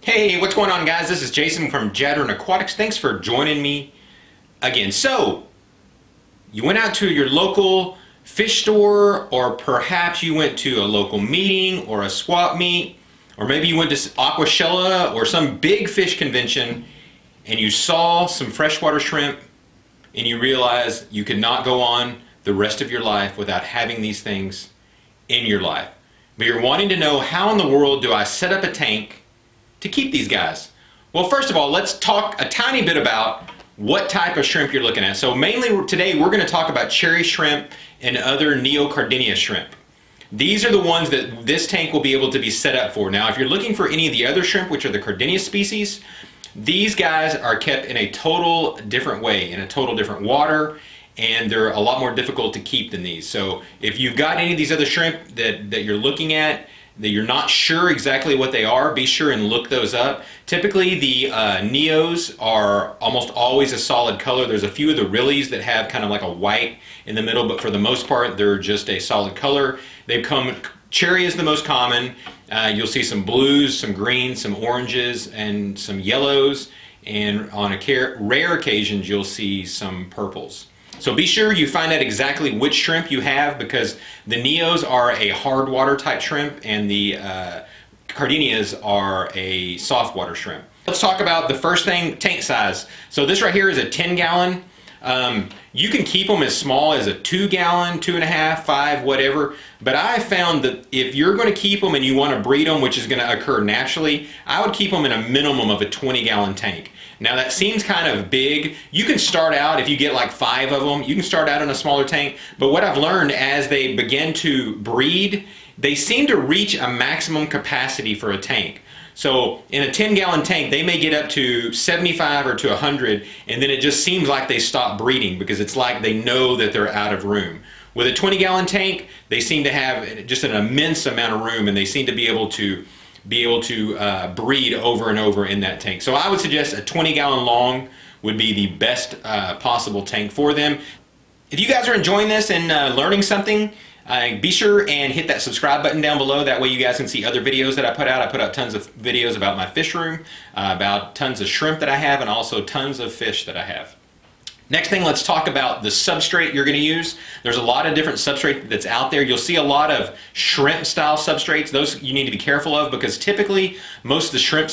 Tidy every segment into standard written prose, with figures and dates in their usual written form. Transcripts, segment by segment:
Hey, what's going on, guys? This is Jason from Jadren Aquatics. Thanks for joining me again. So, you went out to your local fish store, or perhaps you went to a local meeting or a swap meet, or maybe you went to Aquashella or some big fish convention and you saw some freshwater shrimp and you realized you could not go on the rest of your life without having these things in your life. But you're wanting to know, how in the world do I set up a tank to keep these guys? Well, first of all, let's talk a tiny bit about what type of shrimp you're looking at. So mainly today we're going to talk about cherry shrimp and other Neocaridina shrimp. These are the ones that this tank will be able to be set up for. Now, if you're looking for any of the other shrimp, which are the Cardenia species, these guys are kept in a total different way, in a total different water, and they're a lot more difficult to keep than these. So if you've got any of these other shrimp that you're looking at, that you're not sure exactly what they are, be sure and look those up. Typically the Neos are almost always a solid color. There's a few of the Rillies that have kind of like a white in the middle, but for the most part they're just a solid color. Cherry is the most common. You'll see some blues, some greens, some oranges, and some yellows, and on rare occasions you'll see some purples. So be sure you find out exactly which shrimp you have, because the Neos are a hard water type shrimp and the Cardenias are a soft water shrimp. Let's talk about the first thing, tank size. So this right here is a 10-gallon. You can keep them as small as a 2-gallon, 2.5, 5, whatever. But I found that if you're going to keep them and you want to breed them, which is going to occur naturally, I would keep them in a minimum of a 20-gallon tank. Now that seems kind of big. You can start out, if you get like 5 of them, you can start out in a smaller tank. But what I've learned, as they begin to breed, they seem to reach a maximum capacity for a tank. So in a 10-gallon tank, they may get up to 75 or to 100, and then it just seems like they stop breeding because it's like they know that they're out of room. With a 20-gallon tank, they seem to have just an immense amount of room, and they seem to be able to breed over and over in that tank. So I would suggest a 20-gallon long would be the best possible tank for them. If you guys are enjoying this and learning something, be sure and hit that subscribe button down below. That way you guys can see other videos that I put out. I put out tons of videos about my fish room, about tons of shrimp that I have, and also tons of fish that I have. Next thing, let's talk about the substrate you're going to use. There's a lot of different substrate that's out there. You'll see a lot of shrimp style substrates. Those you need to be careful of, because typically most of the shrimp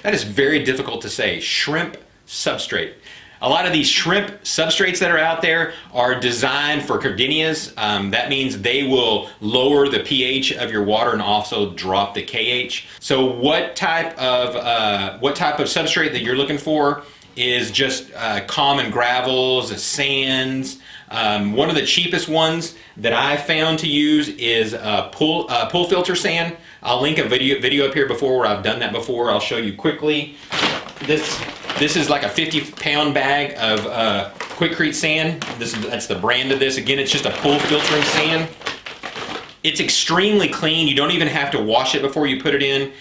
that is very difficult to say, shrimp substrate. A lot of these shrimp substrates that are out there are designed for Cardenias. That means they will lower the pH of your water and also drop the KH. So what type of substrate that you're looking for is just common gravels, sands. One of the cheapest ones that I found to use is pool filter sand. I'll link a video up here before where I've done that before. I'll show you quickly. This is like a 50-pound bag of Quikrete sand. That's the brand of this. Again, it's just a pool filtering sand. It's extremely clean. You don't even have to wash it before you put it in.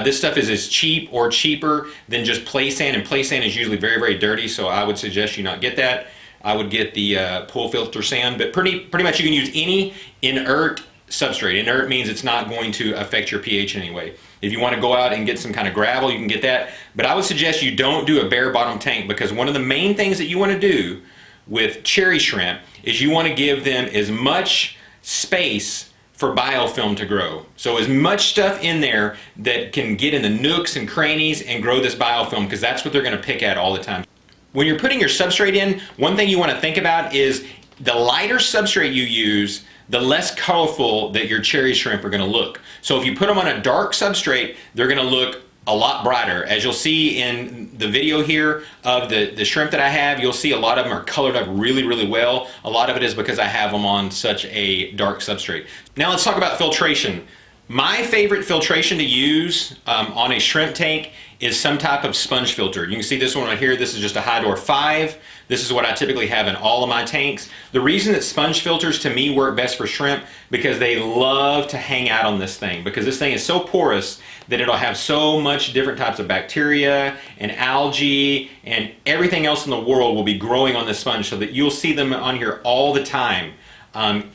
This stuff is as cheap or cheaper than just play sand, and play sand is usually very, very dirty, so I would suggest you not get that. I would get the pool filter sand, but pretty much you can use any inert substrate. Inert means it's not going to affect your pH in any way. If you want to go out and get some kind of gravel, you can get that, but I would suggest you don't do a bare bottom tank, because one of the main things that you want to do with cherry shrimp is you want to give them as much space for biofilm to grow. So as much stuff in there that can get in the nooks and crannies and grow this biofilm, because that's what they're going to pick at all the time. When you're putting your substrate in, one thing you want to think about is the lighter substrate you use, the less colorful that your cherry shrimp are going to look. So if you put them on a dark substrate, they're going to look a lot brighter. As you'll see in the video here of the shrimp that I have, you'll see a lot of them are colored up really, really well. A lot of it is because I have them on such a dark substrate. Now let's talk about filtration. My favorite filtration to use on a shrimp tank is some type of sponge filter. You can see this one right here. This is just a Hydor 5. This is what I typically have in all of my tanks. The reason that sponge filters to me work best for shrimp, because they love to hang out on this thing, because this thing is so porous that it'll have so much different types of bacteria and algae and everything else in the world will be growing on this sponge, so that you'll see them on here all the time.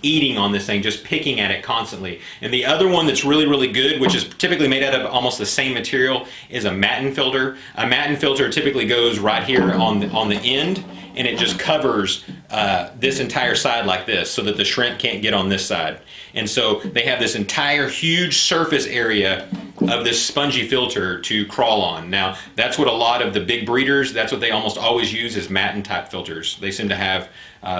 eating on this thing, just picking at it constantly. And the other one that's really, really good, which is typically made out of almost the same material, is a matin filter. A matin filter typically goes right here on the end, and it just covers this entire side like this so that the shrimp can't get on this side. And so they have this entire huge surface area of this spongy filter to crawl on. Now, that's what a lot of the big breeders, that's what they almost always use, is matin type filters. They seem to have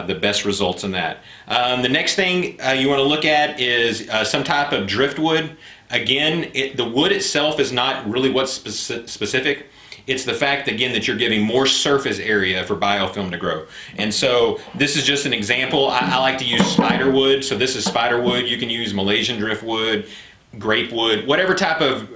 the best results in that. The next thing you want to look at is some type of driftwood. Again, the wood itself is not really what's specific. It's the fact, again, that you're giving more surface area for biofilm to grow. And so this is just an example. I like to use spider wood. So this is spider wood. You can use Malaysian driftwood, grape wood, whatever type of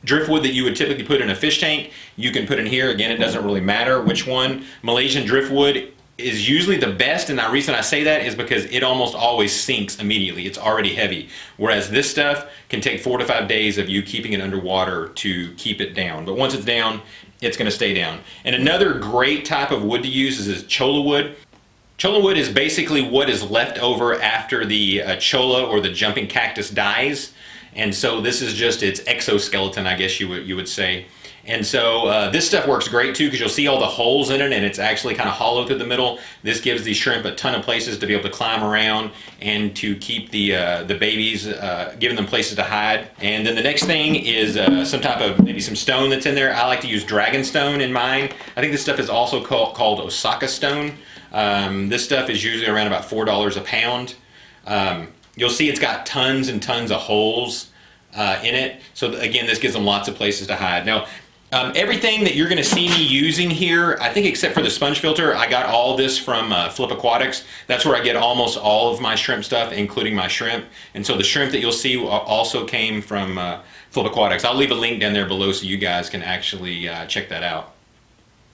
driftwood that you would typically put in a fish tank, you can put in here. Again, it doesn't really matter which one. Malaysian driftwood is usually the best, and the reason I say that is because it almost always sinks immediately. It's already heavy. Whereas this stuff can take 4 to 5 days of you keeping it underwater to keep it down. But once it's down, it's going to stay down. And another great type of wood to use is cholla wood. Cholla wood is basically what is left over after the cholla or the jumping cactus dies. And so this is just its exoskeleton, I guess you would say. And so this stuff works great too, because you'll see all the holes in it, and it's actually kind of hollow through the middle. This gives these shrimp a ton of places to be able to climb around and to keep the babies, giving them places to hide. And then the next thing is some type of, maybe some stone that's in there. I like to use dragon stone in mine. I think this stuff is also called Osaka stone. This stuff is usually around about $4 a pound. You'll see it's got tons and tons of holes in it. So again, this gives them lots of places to hide. Now, everything that you're going to see me using here, I think except for the sponge filter, I got all this from Flip Aquatics. That's where I get almost all of my shrimp stuff, including my shrimp. And so the shrimp that you'll see also came from Flip Aquatics. I'll leave a link down there below so you guys can actually check that out.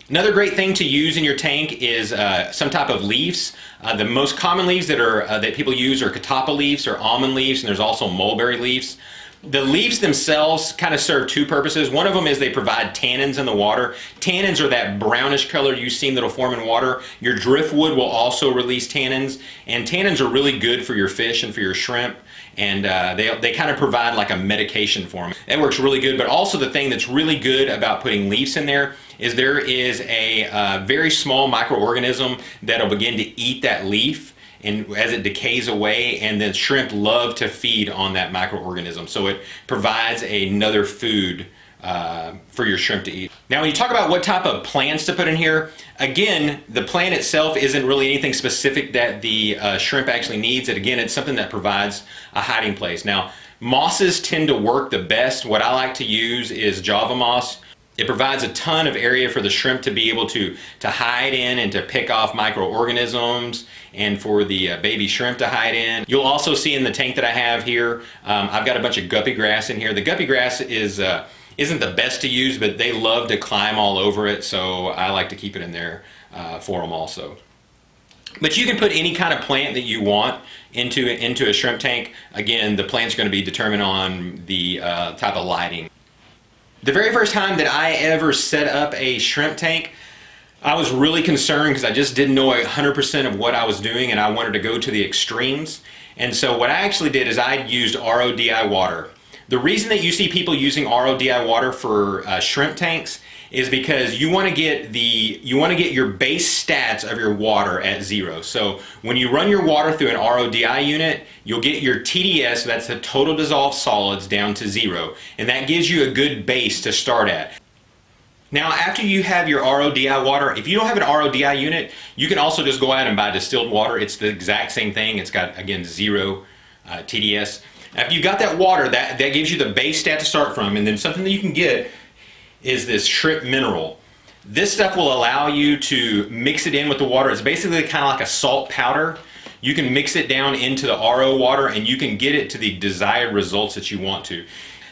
Another great thing to use in your tank is some type of leaves. The most common leaves that people use are catappa leaves or almond leaves, and there's also mulberry leaves. The leaves themselves kind of serve two purposes. One of them is they provide tannins in the water. Tannins are that brownish color you've seen that'll form in water. Your driftwood will also release tannins, and tannins are really good for your fish and for your shrimp. And they kind of provide like a medication for them. That works really good, but also the thing that's really good about putting leaves in there is a very small microorganism that'll begin to eat that leaf and as it decays away, and then shrimp love to feed on that microorganism. So it provides another food for your shrimp to eat. Now when you talk about what type of plants to put in here, again, the plant itself isn't really anything specific that the shrimp actually needs. Again, it's something that provides a hiding place. Now, mosses tend to work the best. What I like to use is Java moss. It provides a ton of area for the shrimp to be able to hide in and to pick off microorganisms, and for the baby shrimp to hide in. You'll also see in the tank that I have here, I've got a bunch of guppy grass in here. The guppy grass isn't the best to use, but they love to climb all over it, so I like to keep it in there for them also. But you can put any kind of plant that you want into a shrimp tank. Again, the plant's going to be determined on the type of lighting. The very first time that I ever set up a shrimp tank, I was really concerned because I just didn't know 100% of what I was doing, and I wanted to go to the extremes. And so what I actually did is I used RODI water. The reason that you see people using RODI water for shrimp tanks is because you want to get your base stats of your water at 0. So when you run your water through an RODI unit, you'll get your TDS, that's the total dissolved solids, down to 0. And that gives you a good base to start at. Now, after you have your RODI water, if you don't have an RODI unit, you can also just go out and buy distilled water. It's the exact same thing. It's got, again, 0 TDS. After you got that water, that gives you the base stat to start from, and then something that you can get is this shrimp mineral. This stuff will allow you to mix it in with the water. It's basically kind of like a salt powder. You can mix it down into the RO water, and you can get it to the desired results that you want to.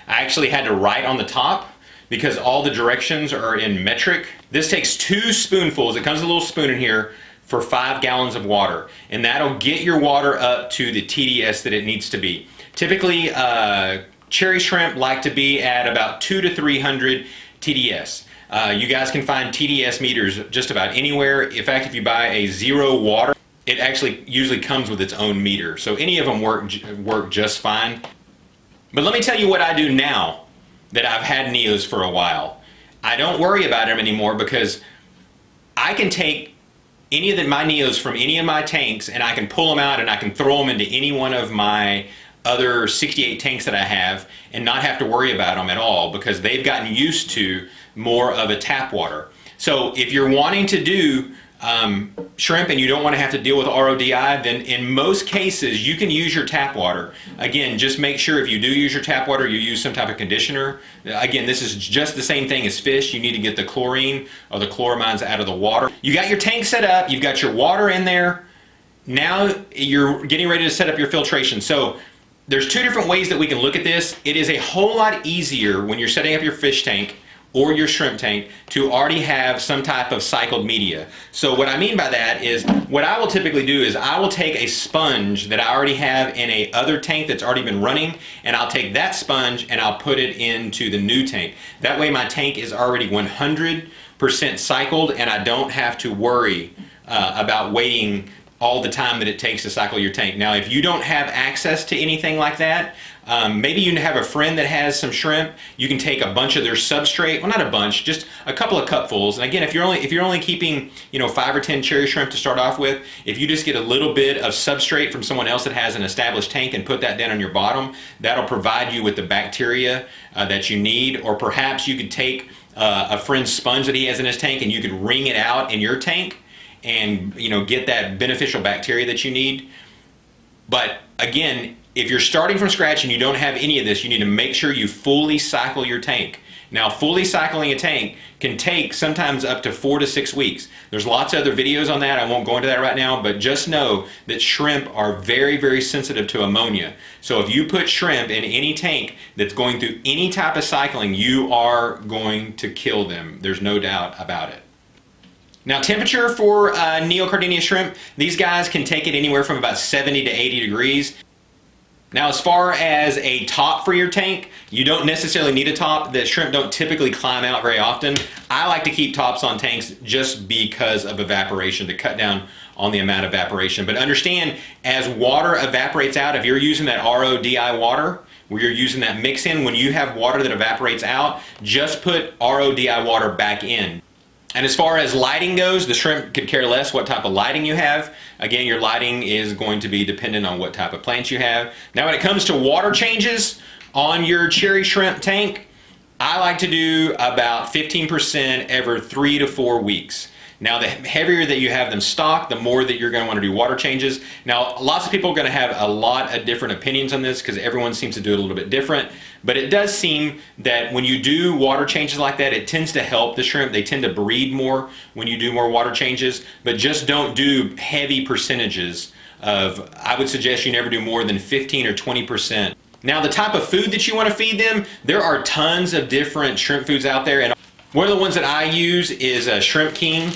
I actually had to write on the top because all the directions are in metric. This takes 2 spoonfuls. It comes with a little spoon in here for 5 gallons of water, and that'll get your water up to the TDS that it needs to be. Typically, cherry shrimp like to be at about 200 to 300 TDS. You guys can find TDS meters just about anywhere. In fact, if you buy a 0 water, it actually usually comes with its own meter. So any of them work just fine. But let me tell you what I do now that I've had Neos for a while. I don't worry about them anymore because I can take any of my Neos from any of my tanks and I can pull them out and I can throw them into any one of my other 68 tanks that I have and not have to worry about them at all because they've gotten used to more of a tap water. So if you're wanting to do shrimp and you don't want to have to deal with RODI, then in most cases you can use your tap water. Again, just make sure if you do use your tap water, you use some type of conditioner. Again, this is just the same thing as fish. You need to get the chlorine or the chloramines out of the water. You got your tank set up, you've got your water in there. Now you're getting ready to set up your filtration. So there's two different ways that we can look at this. It is a whole lot easier when you're setting up your fish tank or your shrimp tank to already have some type of cycled media. So what I mean by that is, what I will typically do is I will take a sponge that I already have in a other tank that's already been running, and I'll take that sponge and I'll put it into the new tank. That way my tank is already 100% cycled and I don't have to worry about waiting all the time that it takes to cycle your tank. Now, if you don't have access to anything like that, maybe you have a friend that has some shrimp, you can take a bunch of their substrate, well not a bunch, just a couple of cupfuls. And again, if you're only keeping, 5 or 10 cherry shrimp to start off with, if you just get a little bit of substrate from someone else that has an established tank and put that down on your bottom, that'll provide you with the bacteria that you need. Or perhaps you could take a friend's sponge that he has in his tank and you could wring it out in your tank and get that beneficial bacteria that you need. But again, if you're starting from scratch and you don't have any of this, you need to make sure you fully cycle your tank. Now, fully cycling a tank can take sometimes up to 4 to 6 weeks. There's lots of other videos on that. I won't go into that right now, but just know that shrimp are very, very sensitive to ammonia. So if you put shrimp in any tank that's going through any type of cycling, you are going to kill them. There's no doubt about it. Now, temperature for Neocaridina shrimp, these guys can take it anywhere from about 70 to 80 degrees. Now, as far as a top for your tank, you don't necessarily need a top. The shrimp don't typically climb out very often. I like to keep tops on tanks just because of evaporation, to cut down on the amount of evaporation. But understand, as water evaporates out, if you're using that RODI water, where you're using that mix-in, when you have water that evaporates out, just put RODI water back in. And as far as lighting goes, the shrimp could care less what type of lighting you have. Again, your lighting is going to be dependent on what type of plants you have. Now, when it comes to water changes on your cherry shrimp tank, I like to do about 15% every 3 to 4 weeks. Now, the heavier that you have them stocked, the more that you're going to want to do water changes. Now, lots of people are going to have a lot of different opinions on this because everyone seems to do it a little bit different. But it does seem that when you do water changes like that, it tends to help the shrimp. They tend to breed more when you do more water changes. But just don't do heavy percentages of, I would suggest you never do more than 15 or 20%. Now, the type of food that you want to feed them, there are tons of different shrimp foods out there. And one of the ones that I use is Shrimp King.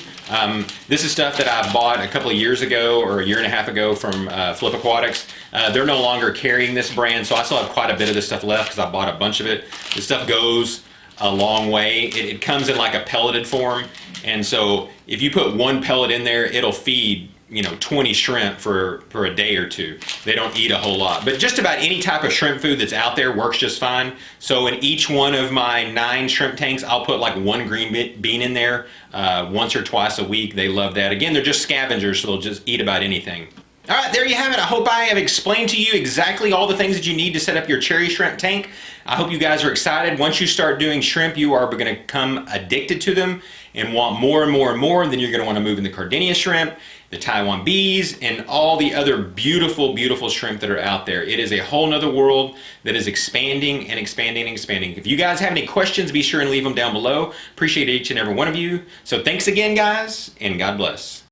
This is stuff that I bought a couple of years ago or a year and a half ago from Flip Aquatics. They're no longer carrying this brand, so I still have quite a bit of this stuff left because I bought a bunch of it. This stuff goes a long way. It comes in like a pelleted form, and so if you put one pellet in there, it'll feed 20 shrimp for a day or two. They don't eat a whole lot, but just about any type of shrimp food that's out there works just fine. So in each one of my 9 shrimp tanks, I'll put like 1 green bean in there once or twice a week. They love that. Again, they're just scavengers, so they'll just eat about anything. All right, there you have it. I hope I have explained to you exactly all the things that you need to set up your cherry shrimp tank. I hope you guys are excited. Once you start doing shrimp, you are going to become addicted to them and want more and more and more. Then you're going to want to move into Cardinia shrimp, the Taiwan bees, and all the other beautiful, beautiful shrimp that are out there. It is a whole nother world that is expanding and expanding and expanding. If you guys have any questions, be sure and leave them down below. Appreciate each and every one of you. So thanks again, guys, and God bless.